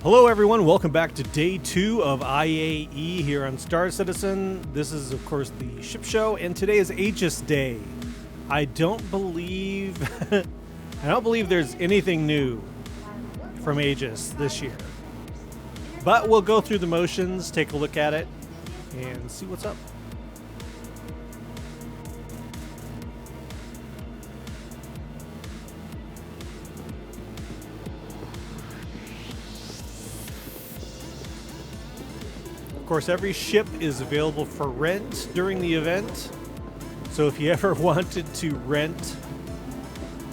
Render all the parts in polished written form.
Hello everyone, welcome back to day 2 of IAE here on Star Citizen. This is of course the ship show, and today is Aegis Day. I don't believe there's anything new from Aegis this year. But we'll go through the motions, take a look at it, and see what's up. Of course, every ship is available for rent during the event. So if you ever wanted to rent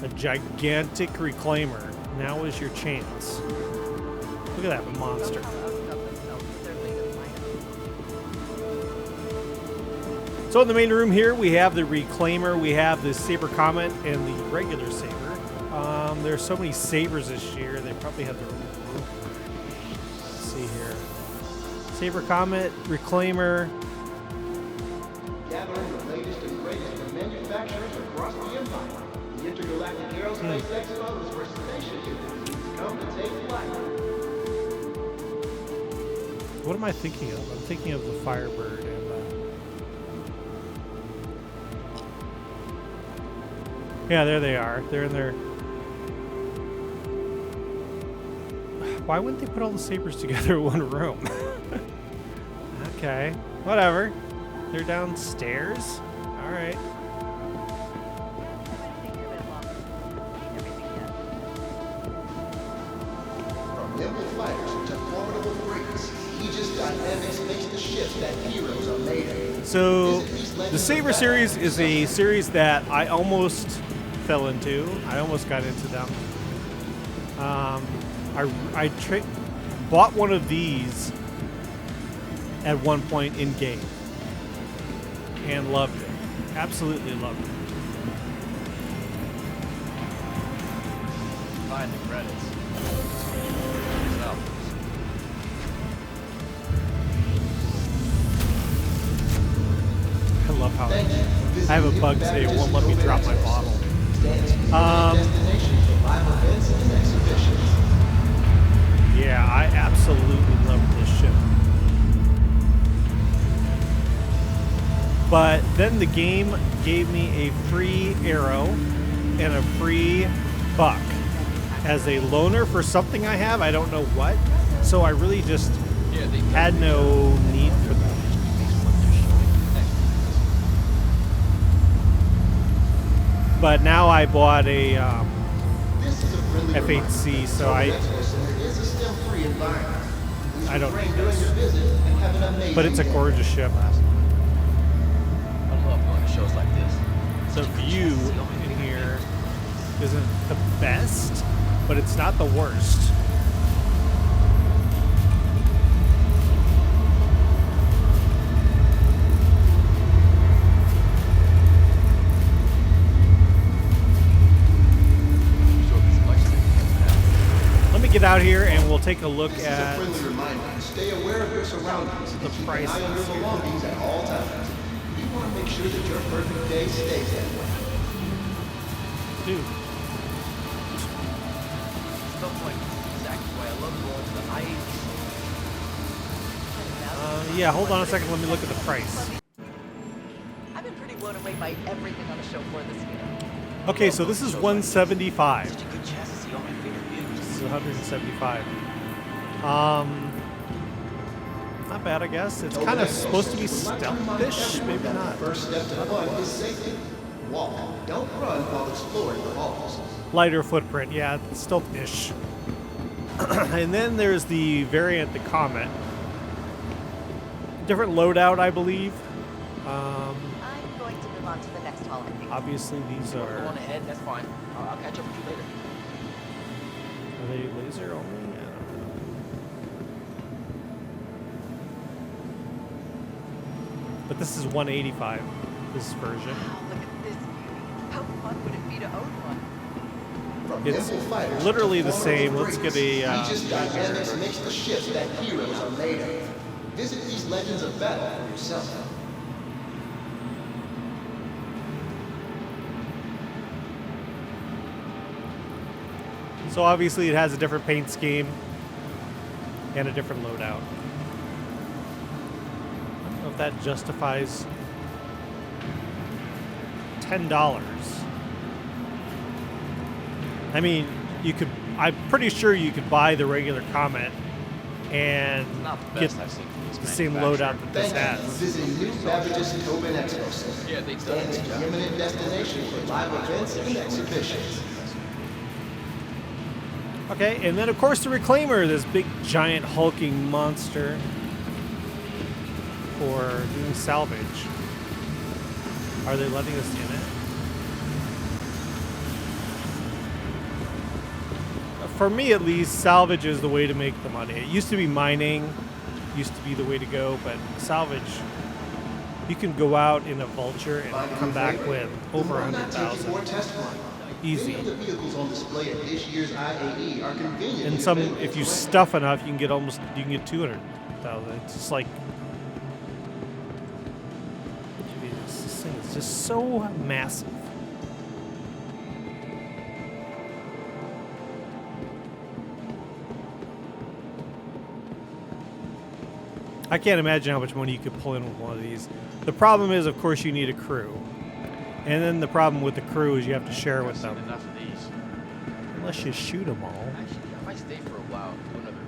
a gigantic reclaimer, now is your chance. Look at that monster. So in the main room here, we have the reclaimer, we have the Sabre Comet, and the regular Sabre. There's so many Sabres this year, they probably have their own room. Let's see here. Sabre Comet, Reclaimer. Gathering the latest and greatest from manufacturers across the empire. The Intergalactic Aerospace Expo is where station units come to take flight. What am I thinking of? I'm thinking of the Firebird and yeah, there they are. They're in there. Why wouldn't they put all the Sabres together in one room? Okay, whatever. They're downstairs? Alright. From nimble fighters to formidable freaks, Aegis Dynamics makes the ships that heroes are made of. So, the Sabre series is a series that I almost fell into. I almost got into them. I bought one of these at one point in game and loved it. Absolutely loved it. Find the credits. I love how I have a bug today. It won't let me drop my bottle. Yeah, I absolutely love this ship. But then the game gave me a free arrow and a free buck as a loaner for something I have. I don't know what. So I really just had no need for them. But now I bought a F8C, so I don't need this. But it's a gorgeous ship. I love going to shows like this. The view in here isn't the best, but it's not the worst. Get out here and we'll take a look at Stay aware of your surroundings. the prices. Your belongings at all times. You want to make sure that your perfect day stays that way. Dude. Stuff like exactly why I love going to the IAE. Yeah, hold on a second. Let me look at the price. I've been pretty blown away by everything on the show floor this year. Okay, so this is 175. Such a good chance to see all my favorite views. This is 175. Not bad, I guess. It's kind of supposed to be stealth-ish, maybe not. First step to fun is safety. Walk, don't run while exploring the halls. Lighter footprint, yeah, it's stealth-ish. And then there's the variant, the Comet. Different loadout, I believe. I'm going to move on to the next hall, I think. Obviously, these Go are... on ahead, that's fine. I'll catch up with you later. Are they laser only? I don't know. But this is 185, this version. Wow, look at this beauty. How fun would it be to own one? From It's nimble fighters literally to the same. formidable Let's get freaks, a, Aegis Dynamics makes the ships that heroes are made of. Visit these legends of battle for yourself. So obviously it has a different paint scheme. and a different loadout. I don't know if that justifies $10. I mean, you could. I'm pretty sure you could buy the regular Comet and Not the get best I've seen from this the same manufacturer. loadout that this Thank you for has. visiting New Beverages Tobin Expo Center. Yeah, they've done a Stand as good job. the eminent destination for live events and exhibitions. Okay, and then of course the Reclaimer, this big giant hulking monster for doing salvage. Are they letting us in it? For me, at least, salvage is the way to make the money. It used to be mining, used to be the way to go, but salvage, you can go out in a vulture and come back with over 100,000. Easy. Many of the vehicles on display at this year's IAE are convenient. And some, if you stuff enough, you can get 200,000. It's just like, this thing is just so massive. I can't imagine how much money you could pull in with one of these. The problem is, of course, you need a crew. And then the problem with the crew is you have to share with them. Enough of these. Unless you shoot them all. Actually, I might stay for a while. Do another.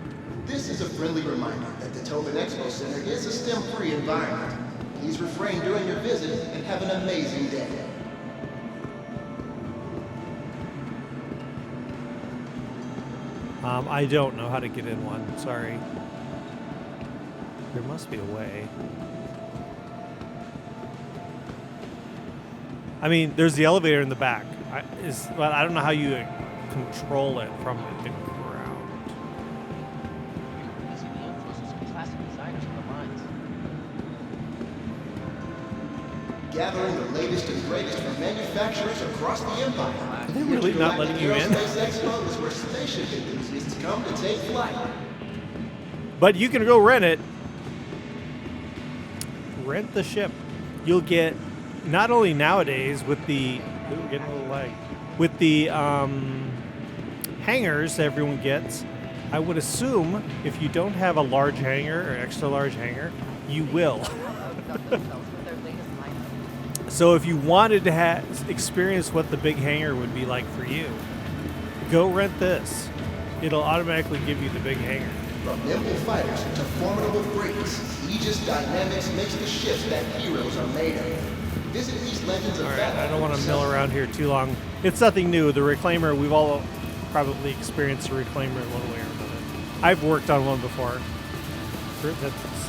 This is a friendly reminder that the Tobin Expo Center is a STEM-free environment. Please refrain during your visit and have an amazing day. I don't know how to get in one. Sorry. There must be a way. I mean, there's the elevator in the back. But I don't know how you control it from the ground. You see the influence of some classic designers in the mines. Gathering the latest and greatest from manufacturers across the empire. Are they really not letting you in? Aerospace Expo is where spaceship enthusiasts come to take flight. But you can go rent it. Rent the ship. You'll get, not only nowadays with the, ooh, we're getting a little lag, with the hangars that everyone gets, I would assume if you don't have a large hangar or extra large hangar, you will. Outdone themselves with their latest lineup. So if you wanted to experience what the big hangar would be like for you, go rent this. It'll automatically give you the big hangar. From nimble fighters to formidable freaks, Aegis Dynamics makes the ships that heroes are made of. Visit these legends of All right, battle. I don't want to mill around here too long. It's nothing new. The Reclaimer, we've all probably experienced the Reclaimer in one way or another. I've worked on one before. That's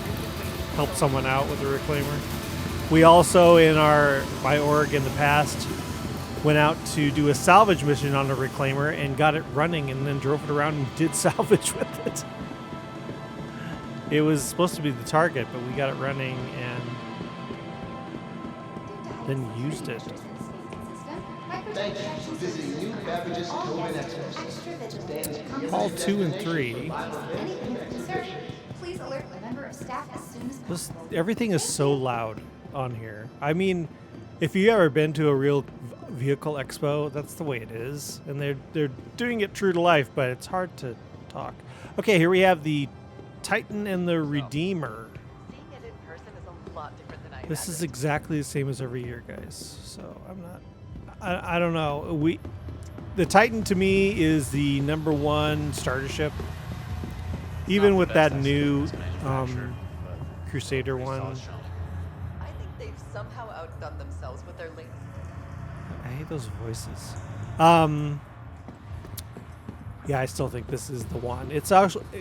helped someone out with the Reclaimer. We also, in my org in the past, went out to do a salvage mission on the Reclaimer and got it running and then drove it around and did salvage with it. It was supposed to be the target, but we got it running and then used it. Thank you for visiting New Beverages Tobin Expo Center. Stand as the Hall eminent 2 and destination 3. for live events and exhibitions. Please alert a member of staff as soon as possible. Everything is so loud on here. I mean, if you've ever been to a real vehicle expo, that's the way it is. And they're doing it true to life, but it's hard to talk. Okay, here we have the Titan and the Redeemer. Seeing it in person is a lot different than I This is imagined. exactly the same as every year, guys. So I'm not. I don't know. The Titan to me is the #1 starter ship. Even Not with the that best I've seen new from this manufacturer, but Crusader pretty one. solid showing. I think they've somehow outdone themselves with their latest. I hate those voices. Yeah, I still think this is the one. It's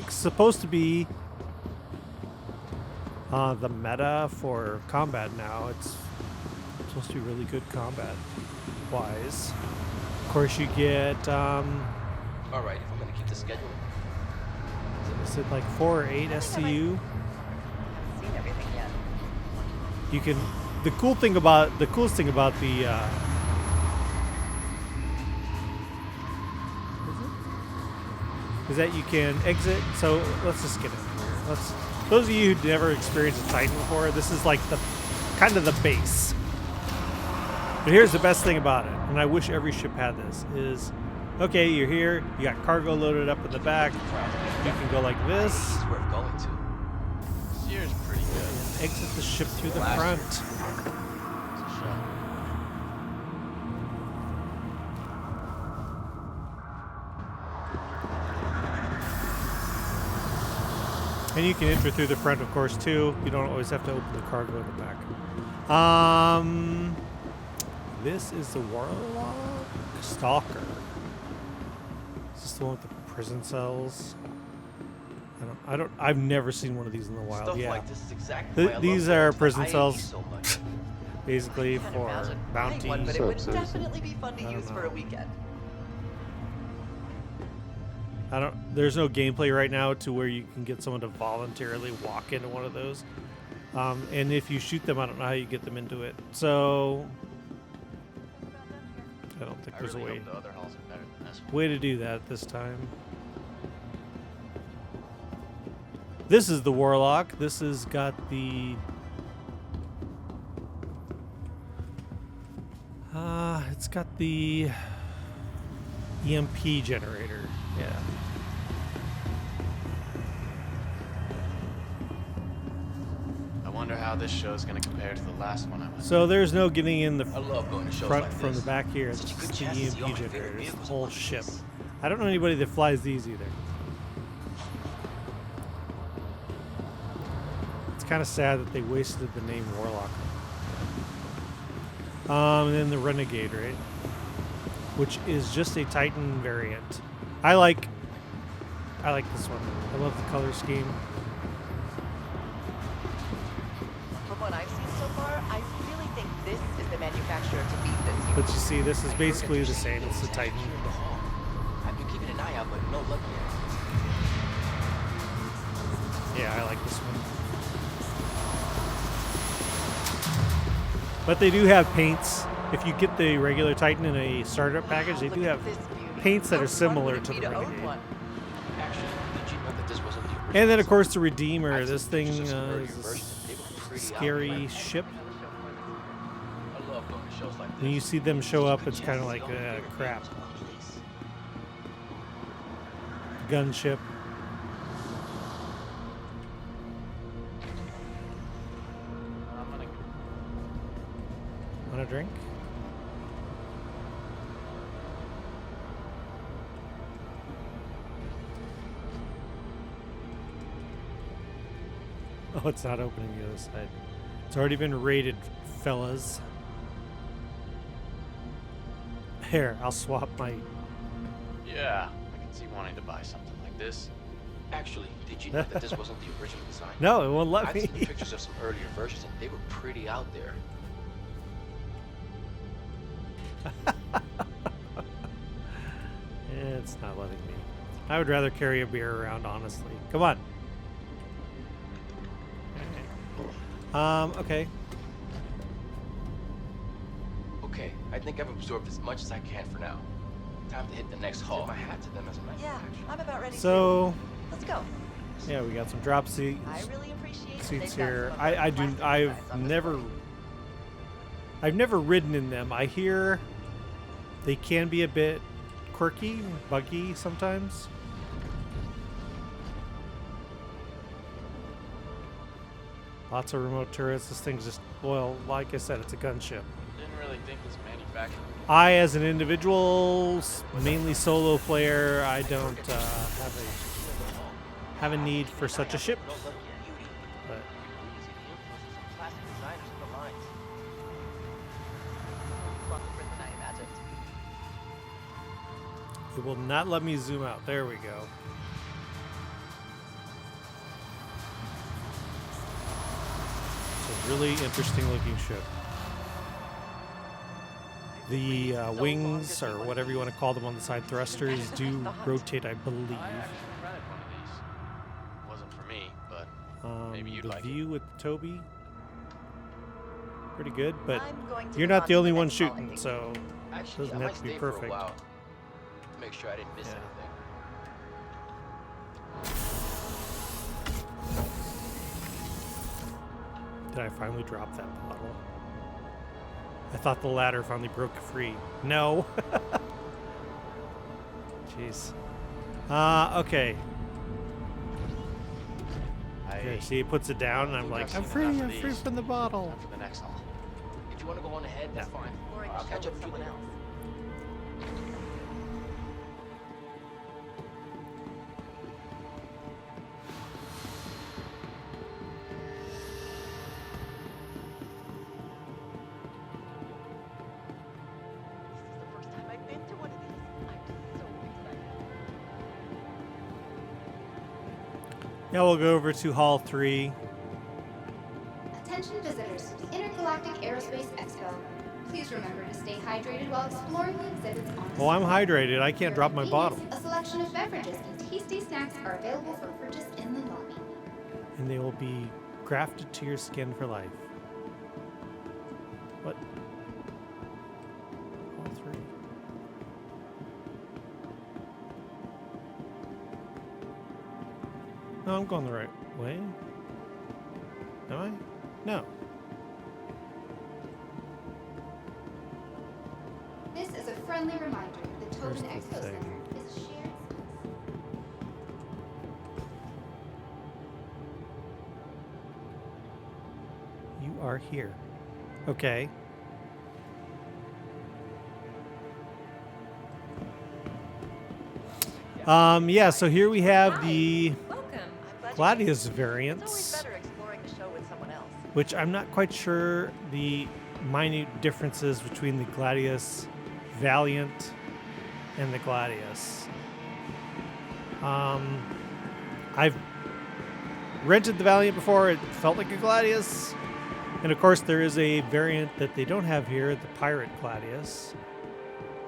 supposed to be the meta for combat now. It's supposed to be really good combat wise. Of course, you get All right, if I'm gonna keep the schedule. is it like 4 or 8 SCU? Seen everything yet? You can. The coolest thing about the is that you can exit. So let's just get in here. Those of you who never experienced a Titan before, this is like the kind of the base. But here's the best thing about it, and I wish every ship had this, is Okay, you're here. You got cargo loaded up in the back. You can go like this. IAE's worth going to. This year's pretty good. Exit the ship through the Last front. It's a show. And you can enter through the front, of course, too. You don't always have to open the cargo in the back. This is the Warlock Stalker. Is this the one with the prison cells? I've never seen one of these in the wild. Stuff Yeah. like this is exactly why I These love are going to prison IAE cells. so much. Basically Can't for imagine bounties. buying one, but it What's would up, citizen? definitely be fun to I don't use for know. a weekend. There's no gameplay right now to where you can get someone to voluntarily walk into one of those. And if you shoot them, I don't know how you get them into it. So I don't think I there's really a way hope the other halls are better than this one. way to do that this time. This is the Warlock. This has got the it's got the EMP generator. Yeah. I wonder how this show is going to compare to the last one I went. So there's no getting in the I love going to shows front like from this. the back here. It's Such a good just the chance to see all EMP my favorite generator. It's the vehicles whole on ship. this. I don't know anybody that flies these either. It's kind of sad that they wasted the name Warlock. And then the Renegade, right? Which is just a Titan variant. I like this one. I love the color scheme. From what I've seen so far, I really think this is the manufacturer to beat this year. But you see, this is basically the same. It's the Titan. I've been keeping an eye out, but no luck yet. Yeah, I like this one. But they do have paints. If you get the regular Titan in a startup package, they do Look at have this beauty. paints that How are fun similar would it to be the own Renegade. one? Actually, did you know that this wasn't the original? And then, of course, the design? Redeemer. I've This seen thing pictures of some earlier is a versions. They were pretty scary out ship. there. I love going to shows like this. When you see them show up, it's kind of Such a like good chance to see all my favorite crap. vehicles on this. Gunship. I'm gonna Want a drink? Oh, it's not opening the other side. It's already been raided, fellas. Here, I'll swap my... Yeah, I can see wanting to buy something like this. Actually, did you know that this wasn't the original design? No, it won't let I've me. seen pictures of some earlier versions, and they were pretty out there. It's not letting me. I would rather carry a beer around, honestly. Come on. Okay. Okay, I think I've absorbed as much as I can for now. Time to hit the next hall. Tip my hat to them as a Yeah, manufacturer. I'm about ready So, to. Let's go. yeah, we got some drop seats. I really appreciate that Seats they've got here. some of those I've classic designs on display. never ridden in them. I hear they can be a bit quirky, buggy sometimes. Lots of remote turrets. This thing's just, well, like I said, it's a gunship. Didn't really think this manufacturer. I, as an individual, mainly solo player, I don't have a need for such a ship. No luck yet. But Easy vehicles with some classic designers on the lines. Fun for than I imagined. it will not let me zoom out. There we go. It's a really interesting looking ship. The wings, or whatever you want to call them on the side thrusters, do rotate, I believe. I actually rented one of these. Wasn't for me, but maybe you'd The like it. view with Toby, pretty good, but I'm going to you're move not on the to only one next hall, I shooting, think. so Actually, doesn't I have might to be stay for a perfect. while. Make sure I didn't miss Yeah. anything. Did I finally drop that bottle? I thought the ladder finally broke free. No. Jeez. Okay. Okay, see, he puts it down, and I'm like, I'm free from the bottle. Time for the next haul. If you want to go on ahead, that's fine. Exploring the I'll show catch up with with you someone later. else. This is the first time I've been to one of these. I'm so excited. Yeah, we'll go over to Hall 3. Attention visitors to the Intergalactic Aerospace Expo. Please remember to stay hydrated while exploring the exhibits on Well, I'm display. hydrated. I For can't drop my bottle. convenience, a selection of beverages and tasty snacks are available for purchase in the lobby. And they will be grafted to your skin for life. What? Hall 3. No, I'm going the right way. Am I? No. This is a friendly reminder that the Where's Tobin the Expo thing? Center is a shared space. You are here. Okay. Yeah, so here we have the Welcome. I'm glad Gladius It's always variants, better exploring the show with someone else. which I'm not quite sure the minute differences between the Gladius Valiant and the Gladius. I've rented the Valiant before. It felt like a Gladius. And of course, there is a variant that they don't have here, the Pirate Gladius.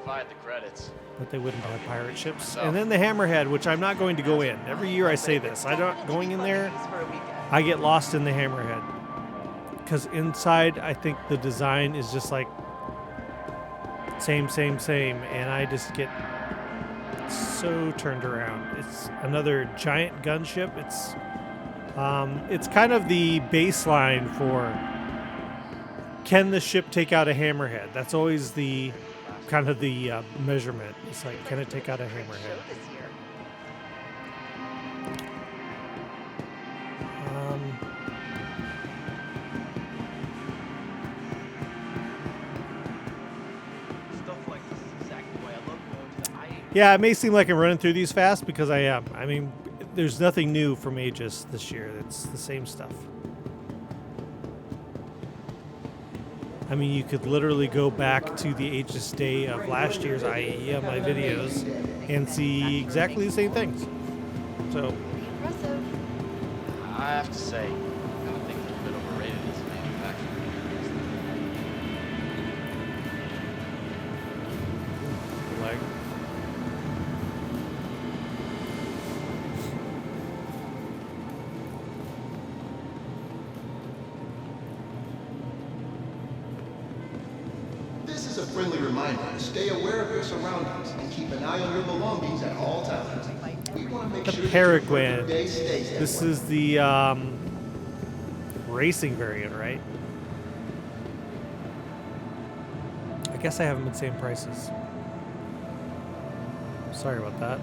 If I had the credits. But they wouldn't have pirate ships. Myself. And then the Hammerhead, which I'm not going to go in. Every year I say this. I'm not going in there. Use for a weekend. I get lost in the Hammerhead. Because inside, I think the design is just like same. And I just get so turned around. It's another giant gunship. It's kind of the baseline for can the ship take out a Hammerhead? That's always the kind of the measurement. It's like, can it take out a Show Hammerhead? this year. Stuff like this is exactly why I love going to the IAE. Yeah, it may seem like I'm running through these fast because I am. I mean, there's nothing new from Aegis this year. It's the same stuff. I mean, you could literally go back to the Aegis day of last year's IAE on my videos and see exactly the same things. So, Impressive. I have to say, I kind of think they're a bit overrated as a manufacturer. like, This is a friendly reminder to stay aware of your surroundings and keep an eye on your belongings at all times. We want to make the sure that your Peregrine. perfect day stays that This way. is the racing variant, right? I guess I haven't been saying prices. Sorry about that.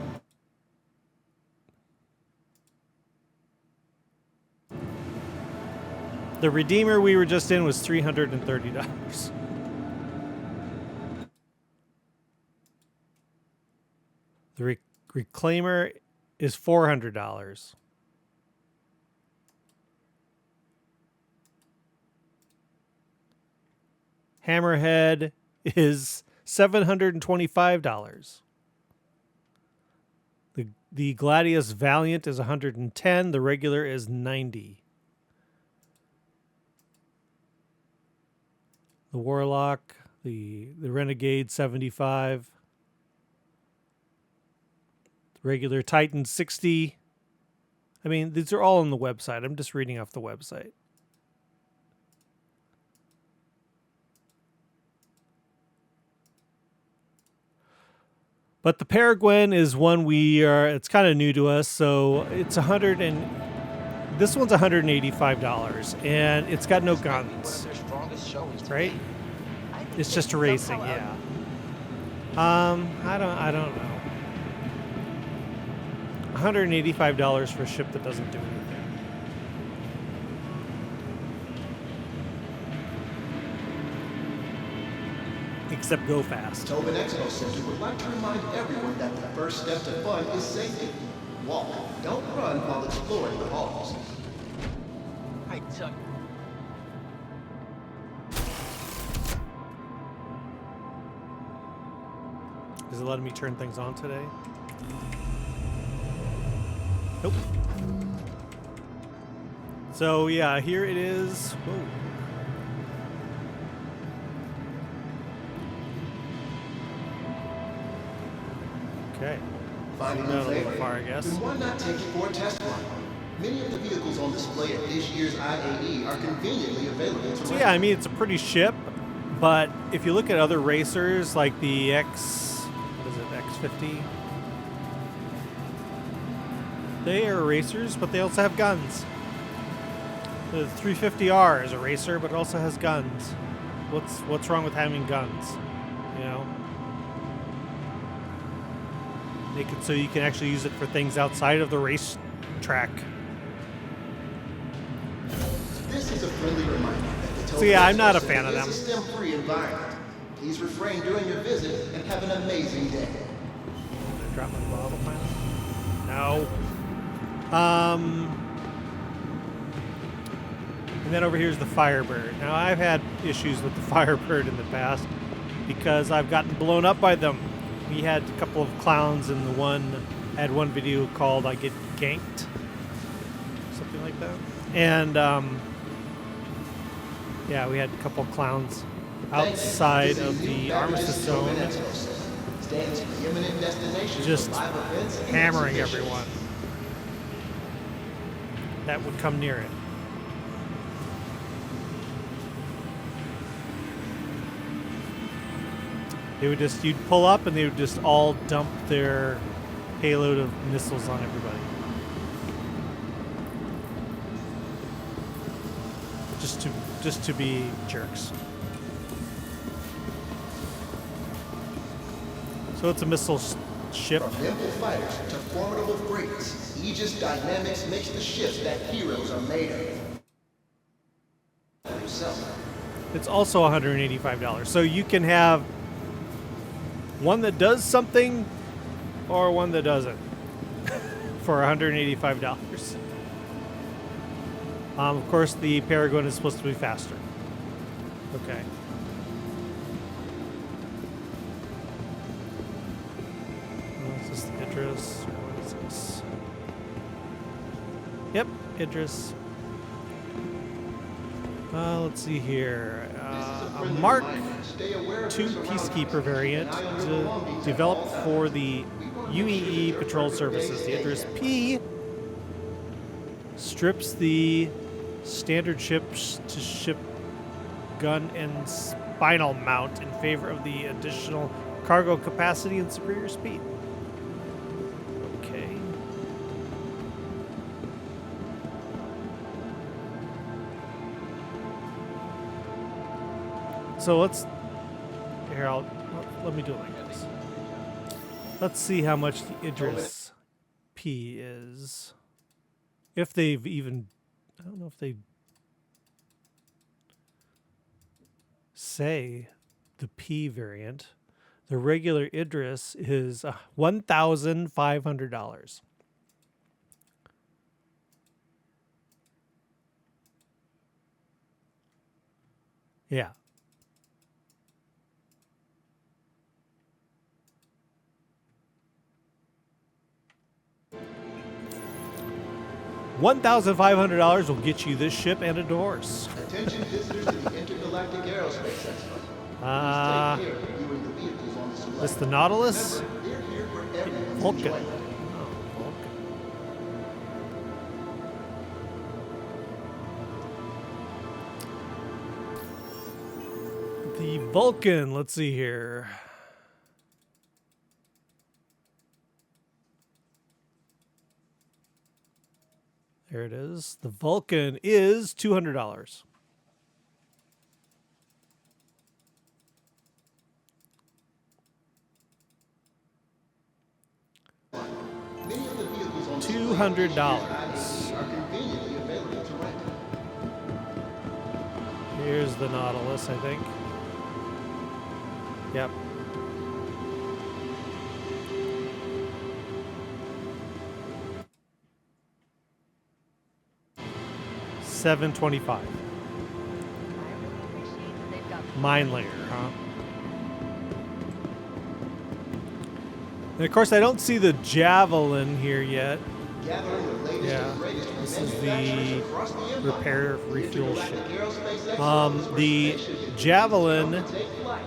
The Redeemer we were just in was $330. The Reclaimer is $400. Hammerhead is $725. The Gladius Valiant is $110. The regular is $90. The Warlock, the Renegade, $75. The regular Titan, $60. I mean, these are all on the website. I'm just reading off the website. But the Peregrine is one it's kind of new to us, so it's this one's $185, and it's got no One of guns, their strongest showings to right? date. I think It's just a somehow racing, out- yeah. I don't know. $185 for a ship that doesn't do anything. Except go fast. Tobin Expo Center would like to remind everyone that the first step to fun is safety. Walk, don't run while exploring the halls. I tell you. Is it letting me turn things on today? Nope. So yeah, here it is. Whoa. Okay. Finding Got a them little favorite? far, I guess. Then why not take it for a test run? Many of the vehicles on display at this year's IAE are conveniently available to So rent. yeah, I mean, it's a pretty ship, but if you look at other racers like the X50, they are racers, but they also have guns. The 350R is a racer, but it also has guns. What's wrong with having guns? You know, make it so you can actually use it for things outside of the race track. This is a friendly reminder that the So yeah, I'm not a Expo fan of Center them. is a STEM-free environment. Please refrain during your visit and have an amazing day. Did I drop my bottle finally? No. And then over here's the Firebird. Now I've had issues with the Firebird in the past because I've gotten blown up by them. We had a couple of clowns in the had one video called "I Get Ganked," something like that. And yeah, we had a couple of clowns outside of the Armistice Zone, just hammering everyone that would come near it. You'd pull up and they would just all dump their payload of missiles on everybody. Just to be jerks. So it's a missile ship. From nimble fighters to formidable freighters, Aegis Dynamics makes the ships that heroes are made of. Yourself. It's also $185. So you can have one that does something or one that doesn't for $185. Of course, the Peregrine is supposed to be faster. Okay. Is this the Idris? Or what is this? Yep, Idris. Let's see here. A Mark II Peacekeeper variant developed for the UEE Patrol Services. The Idris P strips the standard ship-to-ship gun and spinal mount in favor of the additional cargo capacity and superior speed. Okay. So let me do it like this. Let's see how much the Idris P is. If they've even, I don't know if they say the P variant. The regular Idris is $1,500. Yeah. $1,500 will get you this ship and a Doors. Attention visitors to the Intergalactic Aerospace Expo. Uh, Please take care of viewing the vehicles on display. This the Nautilus? Remember, they're here for everyone's Vulcan. enjoyment. Oh, Vulcan. The Vulcan, let's see here. There it is. The Vulcan is $200. Many of the vehicles on $200. Are conveniently available to rent. Here's the Nautilus, I think. Yep. $725. I really appreciate that they've got Mine layer, huh? And of course, I don't see the Javelin here yet. Gathering the latest Yeah, and greatest from this is manufacturers the across the empire. repair refuel Intergalactic ship. Aerospace Expo is where The spaceship units Javelin come to take flight.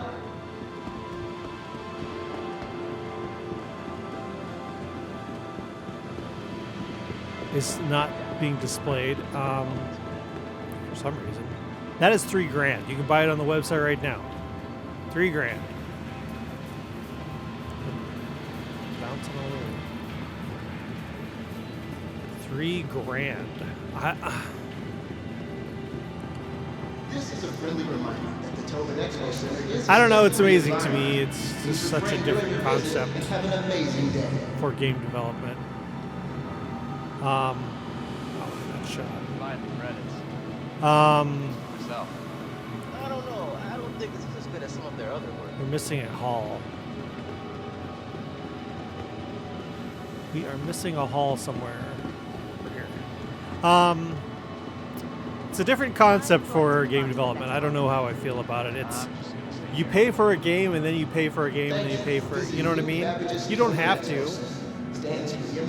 is not being displayed for some reason. That is $3,000. You can buy it on the website right now. $3,000. Bouncing all over. $3,000. This is a friendly reminder that the Tobin Expo Center is. I don't know. It's amazing to me. It's just such a different concept And have an amazing day. for game development. Oh, that shot. Find the credits. Myself. I don't know. I don't think this is as good as some of their other work. We're missing a hall. We are missing a hall somewhere. Over here. It's a different concept for game development. I don't know how I feel about it. It's you pay for a game and then you pay for a game and then you pay for, you know what I mean? You don't have to.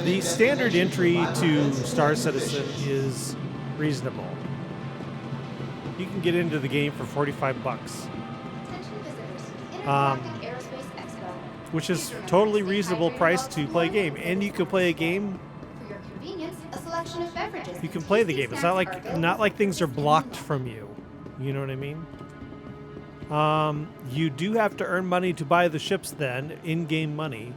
The standard entry to Star Citizen is reasonable. You can get into the game for $45, Attention visitors. Intergalactic Aerospace Expo. which is Please remember totally stay reasonable hydrated price while to play a exploring game. And you can play a game. For your convenience, a selection of beverages. You can play the Tasty game. It's not snacks are like available things are for blocked purchase from you. You know what I mean? You do have to earn money to buy the ships then, in-game money.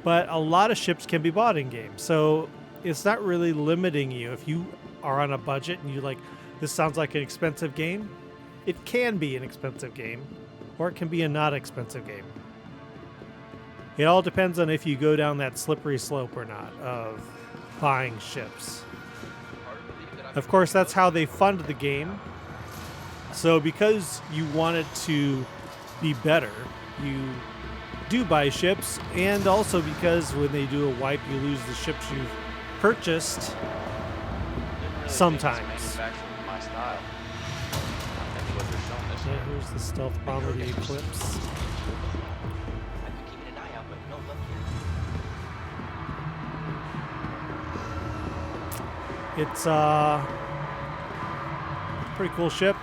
But a lot of ships can be bought in-game. So it's not really limiting you. If you are on a budget and you like, this sounds like an expensive game, it can be an expensive game. Or it can be a not expensive game. It all depends on if you go down that slippery slope or not of buying ships. Of course, that's how they fund the game. So because you want it to be better, you do buy ships, and also because when they do a wipe, you lose the ships you've purchased Didn't really sometimes. think this manufacturer was my style. Maybe what they're showing this Yeah, year. here's the stealth bomber, the Eclipse. I've been keeping an eye out, but no luck here. It's pretty cool ship.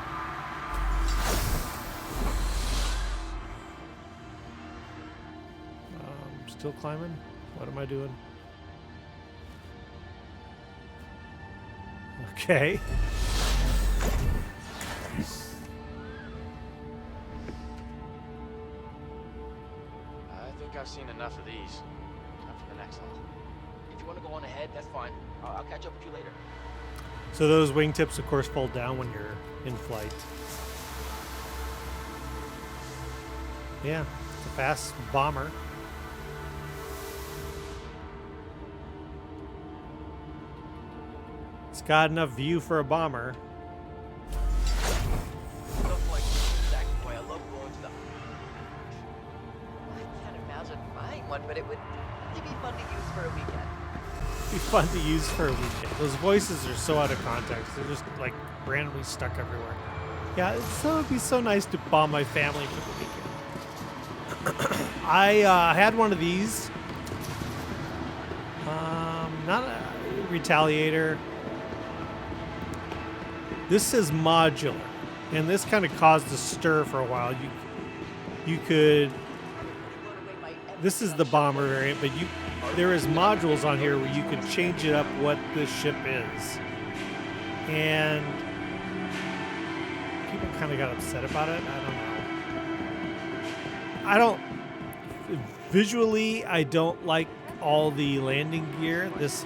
Still climbing? What am I doing? Okay. I think I've seen enough of these. Time for the next haul. If you want to go on ahead, that's fine. I'll catch up with you later. So those wingtips, of course, fold down when you're in flight. Yeah, it's a fast bomber. It's got enough view for a bomber. Stuff like this is exactly why I love going to the... I can't imagine buying one, but it would really be fun to use for a weekend. Be fun to use for a weekend. Those voices are so out of context. They're just like randomly stuck everywhere. Yeah, it would be so nice to bomb my family for the weekend. I had one of these. Not a Retaliator. This is modular, and this kind of caused a stir for a while. You could. This is the bomber variant, but there is modules on here where you can change it up what this ship is, and people kind of got upset about it. I don't. Visually, I don't like all the landing gear. This.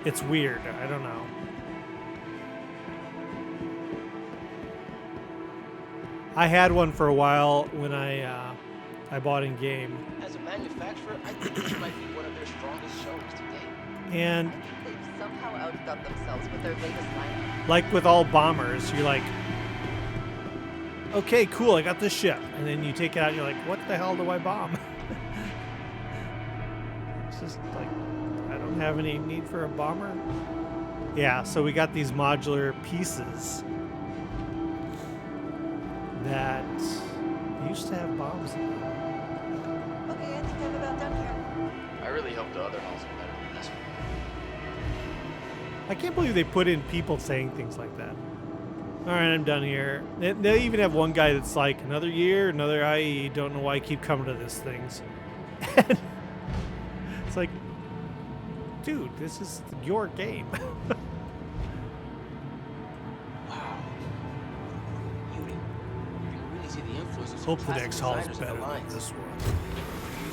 It's weird. I don't know. I had one for a while when I I bought in game. As a manufacturer, I think this might be one of their strongest shows to date. And They've somehow outdone themselves with their latest lineup. like with all bombers, you're like, okay, cool, I got this ship. And then you take it out and you're like, what the hell do I bomb? It's just like, I don't have any need for a bomber. Yeah, so we got these modular pieces that used to have bombs in them. Okay, I think I'm about done here. I really hope the other halls are better than this one. I can't believe they put in people saying things like that. All right, I'm done here. They even have one guy that's like, another year, another IAE, don't know why I keep coming to these things. And it's like, dude, this is your game. Wow. You can really see the influence of some Hope the classic next hall is designers in the better than lines. this one.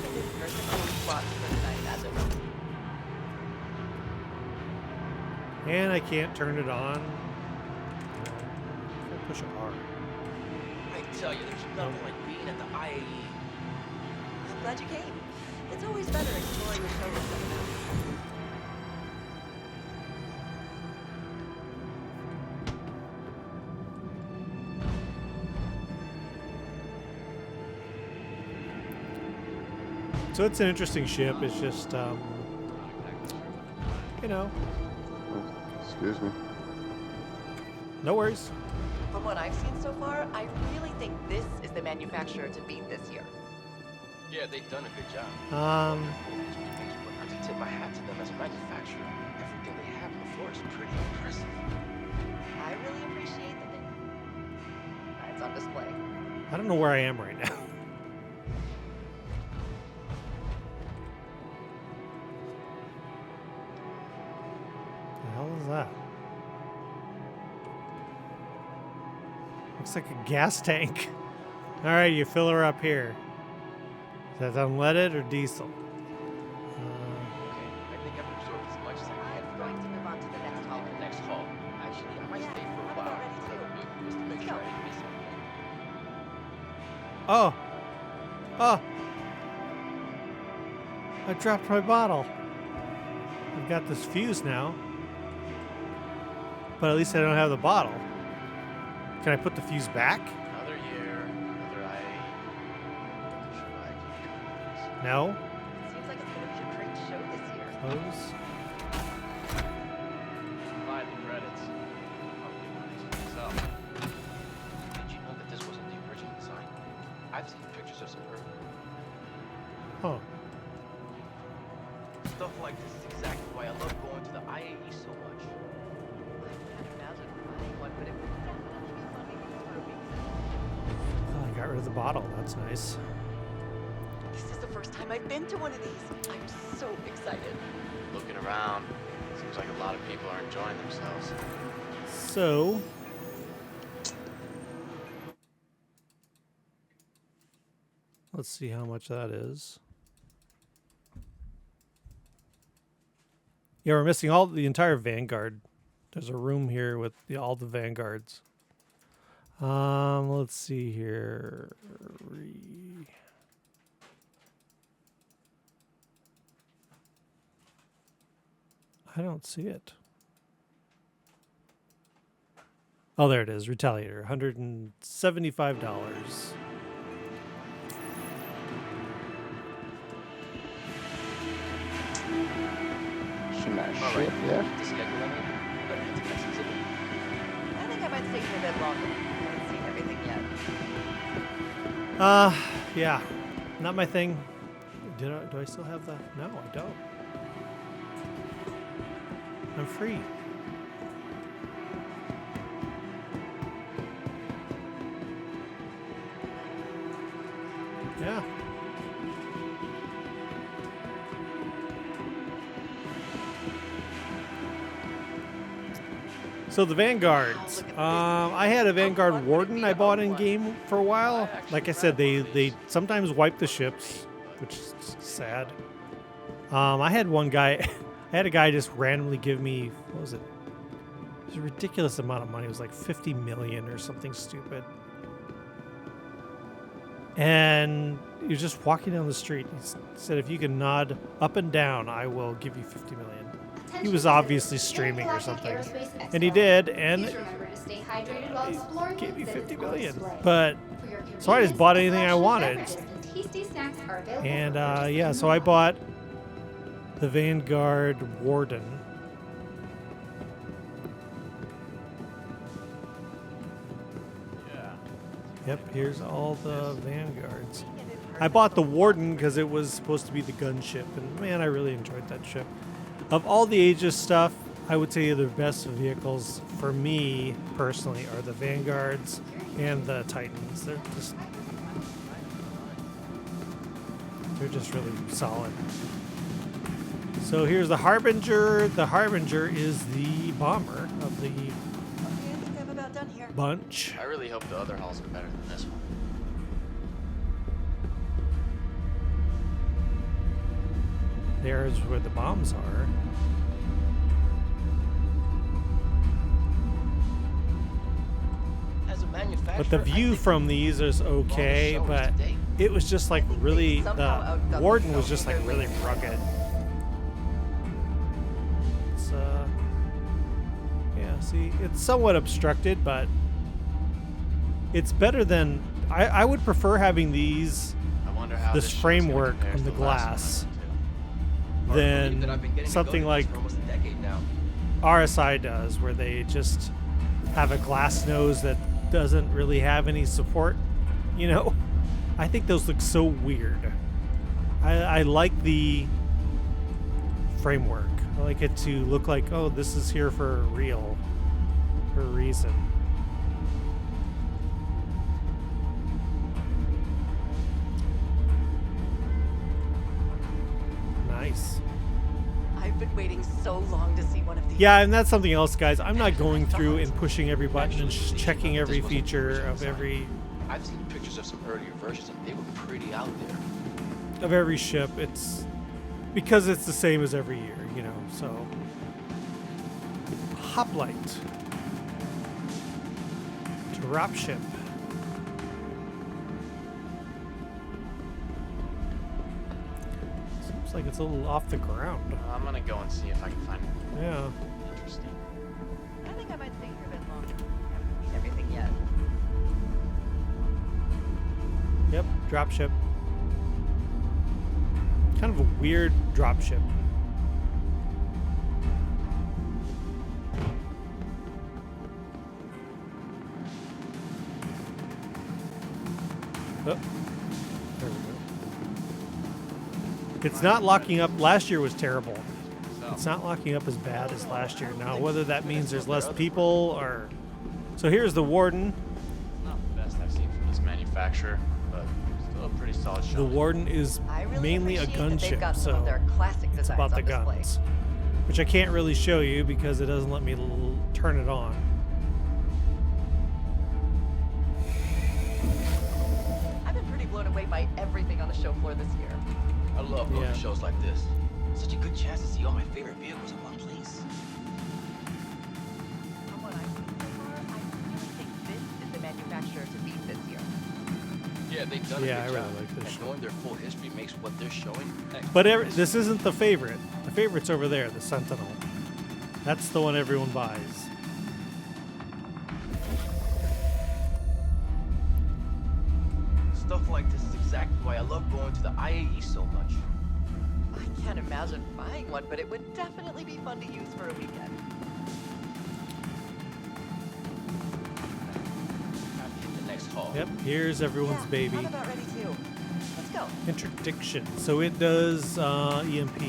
The new person always brought for the night as it was. And I can't turn it on. I push R. I tell you, there's nothing like being at the IAE. I'm glad you came. It's always better exploring the show with someone else. So it's an interesting ship. It's just, you know, Excuse me. no worries. From what I've seen so far, I really think this is the manufacturer to beat this year. Yeah, they've done a good job. Um, I have to tip my hat to them as a manufacturer. Everything they have on the floor is pretty impressive. I really appreciate that it's on display. I don't know where I am right now. The hell is that? Looks like a gas tank. All right, you fill her up here. Is that unleaded or diesel? Okay, I think I've absorbed as much as I can I'm going to move on to the next hall. the next hall. Actually, I might Yeah, stay for a I'm while. about ready too. Just to make Let's sure go. I didn't miss anything. Oh. Oh. I dropped my bottle. I've got this fuse now. But at least I don't have the bottle. Can I put the fuse back? Another year, another IAE. No. Seems like it's going to be a great show this year. Close. Slide the credits. Probably one of these myself. Did you know that this wasn't the original design? I've seen pictures of some earlier. Oh. Stuff like this is exactly why I love going to the IAE so much. I can't imagine buying one, but it would definitely be fun to use for a week. Oh, I got rid of the bottle. That's nice. This is the first time I've been to one of these. I'm so excited. Looking around, seems like a lot of people are enjoying themselves. So. Let's see how much that is. Yeah, we're missing the entire Vanguard. There's a room here with all the Vanguards. Let's see here. I don't see it. Oh, there it is. Retaliator, $175. Smash All shit, right. yeah. To schedule anything? Better head to the next exhibit. I think I might stay here a bit longer. I haven't seen everything yet. Yeah. Not my thing. Do I still have the... No, I don't. I'm free. Yeah. So the Vanguards. I had a Vanguard Warden I bought in game for a while. Like I said, they sometimes wipe the ships, which is sad. I had one guy, I had a guy just randomly give me, what was it? It was a ridiculous amount of money. It was like 50 million or something stupid. And he was just walking down the street. He said, if you can nod up and down, I will give you 50 million. He was obviously streaming or something. And he did, and Please remember to stay hydrated while exploring. gave me the 50 exhibits on million. display. But, For your so I just bought anything I convenience, wanted. beverages and tasty snacks are available And for purchase yeah, in so the I mall. bought the Vanguard Warden. Yeah. Yep, here's all the Vanguards. I bought the Warden because it was supposed to be the gunship, and man, I really enjoyed that ship. Of all the Aegis stuff, I would say the best vehicles for me personally are the Vanguards and the Titans. They're just really solid. So here's the Harbinger. The Harbinger is the bomber of the Okay, I think I'm about done here. bunch. I really hope the other halls are better than this one. There's where the bombs are. As a manufacturer, But the I view think from these is okay, shows but today. it was just like think really, they somehow the outdone Warden was themselves just like with their really laser rugged. It's, yeah, see, it's somewhat obstructed, but it's better than, I would prefer having these I wonder how This show's gonna framework compare on to the last one glass. too. Hard to believe that than I've been getting to something go to like this for almost a decade now. RSI does, where they just have a glass nose that doesn't really have any support, you know? I think those look so weird. I like the framework. I like it to look like, oh, this is here for real, for a reason. Nice. I've been waiting so long to see one of these. Yeah, and that's something else, guys. I'm not going through and pushing every button and checking every feature of every I've seen pictures of some earlier versions and they were pretty out there. ship. It's because it's the same as every year, you know. So, hoplite, dropship. Seems like it's a little off the ground. I'm gonna go and see if I can find it Yeah. interesting. I think I might stay here a bit longer. I haven't seen everything yet. Yep, dropship. Kind of a weird dropship. Oh, there we go. It's not locking up. Last year was terrible. It's not locking up as bad as last year. Now, whether that means there's less people or... So here's the Warden. Not the best I've seen from this manufacturer, but still a pretty solid shot. The Warden is I really mainly a appreciate that they've gunship, got some of so their classic it's designs about the on display. guns. Which I can't really show you because it doesn't let me turn it on. I've been pretty blown away by everything on the show floor this year. I love going Yeah. to shows like this. Such a good chance to see all my favorite vehicles in one place. From what I've seen so far, I really think this is the manufacturer to beat this year. Yeah, they've done Yeah, a good I job. really like this And show. knowing their full history makes what they're showing. But this isn't the favorite. The favorite's over there, the Sentinel. That's the one everyone buys. Stuff like this is exactly why I love going to the IAE so much. I can't imagine buying one, but it would definitely be fun to use for a weekend. Time to hit the next hall. Yep, here's everyone's Yeah, baby. I'm about ready too. Let's go. Interdiction. So it does EMP.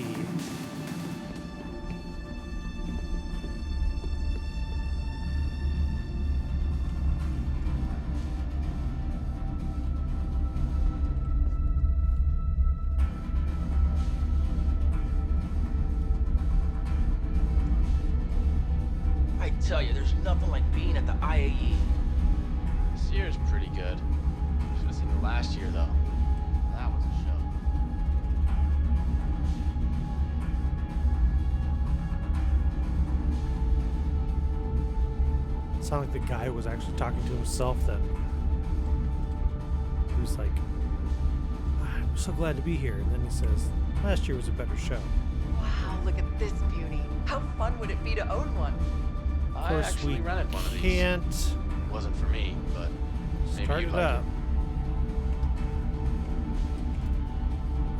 I tell you, there's nothing like being at the IAE. This year's pretty good. Should have seen it last year though. That was a show. It sounded like the guy was actually talking to himself then. He was like, I'm so glad to be here. And then he says, last year was a better show. Wow, look at this beauty. How fun would it be to own one? Of I course, actually we rented one of these. can't It wasn't for me, but maybe start you'd it like up. it.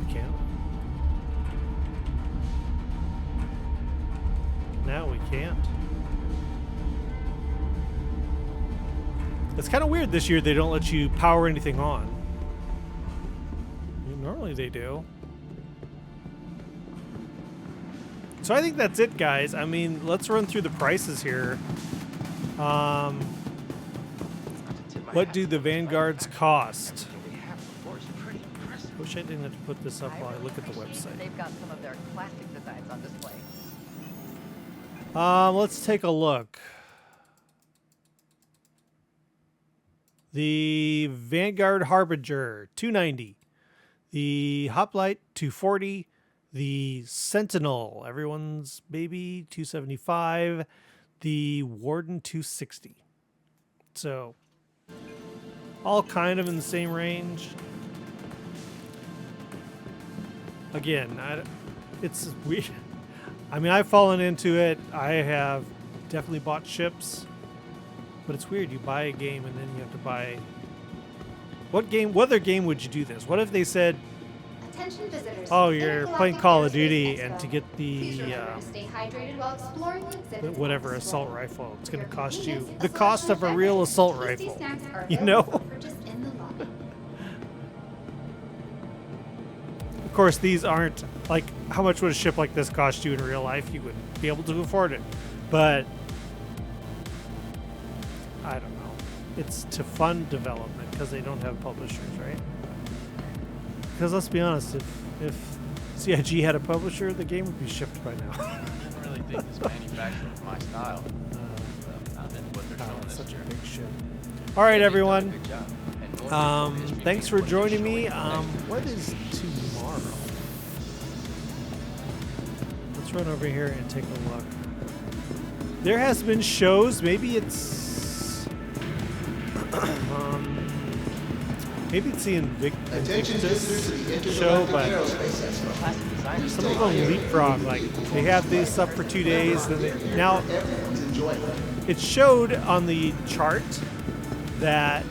We can't. Now we can't. It's kind of weird this year they don't let you power anything on. I mean, normally they do. So I think that's it, guys. I mean, let's run through the prices here. What do the Vanguards cost? Wish I didn't have to put this up while I look at the website. They've got some of their classic designs on display. Let's take a look. The Vanguard Harbinger, $290. The Hoplite, $240. The Sentinel, everyone's baby, $275. The Warden, $260. So, all kind of in the same range. Again, it's weird. I mean, I've fallen into it. I have definitely bought ships. But it's weird. You buy a game and then you have to buy... What other game would you do this? What if they said, Attention visitors. oh, you're playing Intergalactic Call of Aerospace Duty, Expo. and to get Please the... remember to stay hydrated while exploring the exhibits whatever on assault display. rifle. It's going to For cost you convenience, the a cost of a selection real beverages assault and tasty rifle. snacks are You know? available for purchase in the lobby. Of course, these aren't like how much would a ship like this cost you in real life? You wouldn't be able to afford it. But I don't know. It's to fund development because they don't have publishers, right? Because let's be honest, if CIG had a publisher, the game would be shipped by now. I didn't really think this manufacturer was my style. Not in what they're showing It's this such year. a big ship. All right, They've done a everyone. good job. And more visual history Thanks means for what they're joining me. showing What is tomorrow? Let's run over here and take a look. There has been shows. Maybe it's maybe it's the Invictus show, but Classic design. some of them leapfrog. Like they have these up for 2 days. Then now it showed on the chart that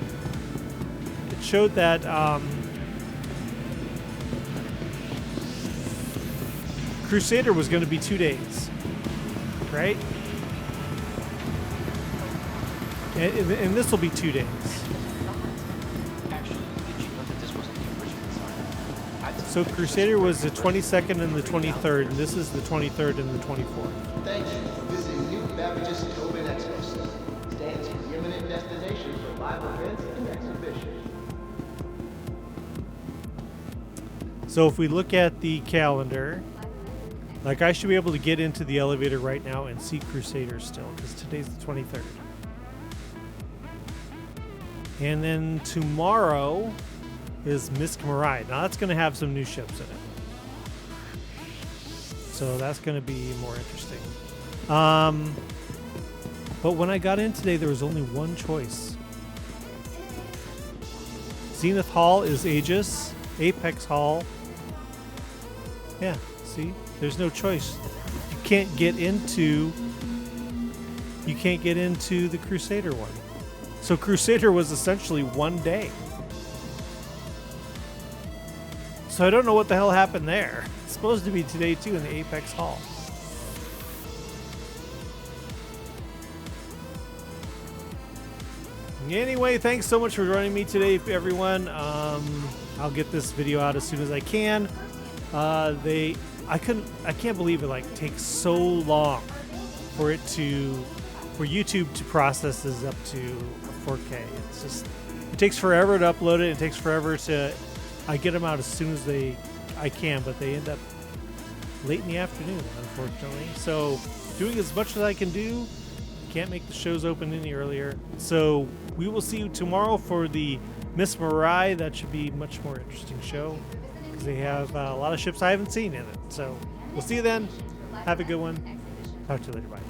Crusader was going to be 2 days, right? And this will be 2 days. Actually, did you know that this wasn't the original design? So Crusader was the 22nd and the 23rd, and this is the 23rd and the 24th. Thank you for visiting New Beverages Tobin Expo Center. Stands preeminent destination for live events and exhibitions. So if we look at the calendar, like I should be able to get into the elevator right now and see Crusader still, because today's the 23rd. And then tomorrow is Miss Mirai. Now that's going to have some new ships in it. So that's going to be more interesting. But when I got in today, there was only one choice. Zenith Hall is Aegis. Apex Hall. Yeah, see? There's no choice. You can't get into the Crusader one. So Crusader was essentially 1 day. So I don't know what the hell happened there. It's supposed to be today too in the Apex Hall. Anyway, thanks so much for joining me today, everyone. I'll get this video out as soon as I can. I can't believe it like takes so long for YouTube to process this up to 4K. It's just, it takes forever to upload it. It takes forever I get them out as soon as I can, but they end up late in the afternoon, unfortunately. So doing as much as I can do. Can't make the shows open any earlier. So we will see you tomorrow for the Miss Mirai. That should be a much more interesting show because they have a lot of ships I haven't seen in it. So we'll see you then. Have a good one. Talk to you later. Bye.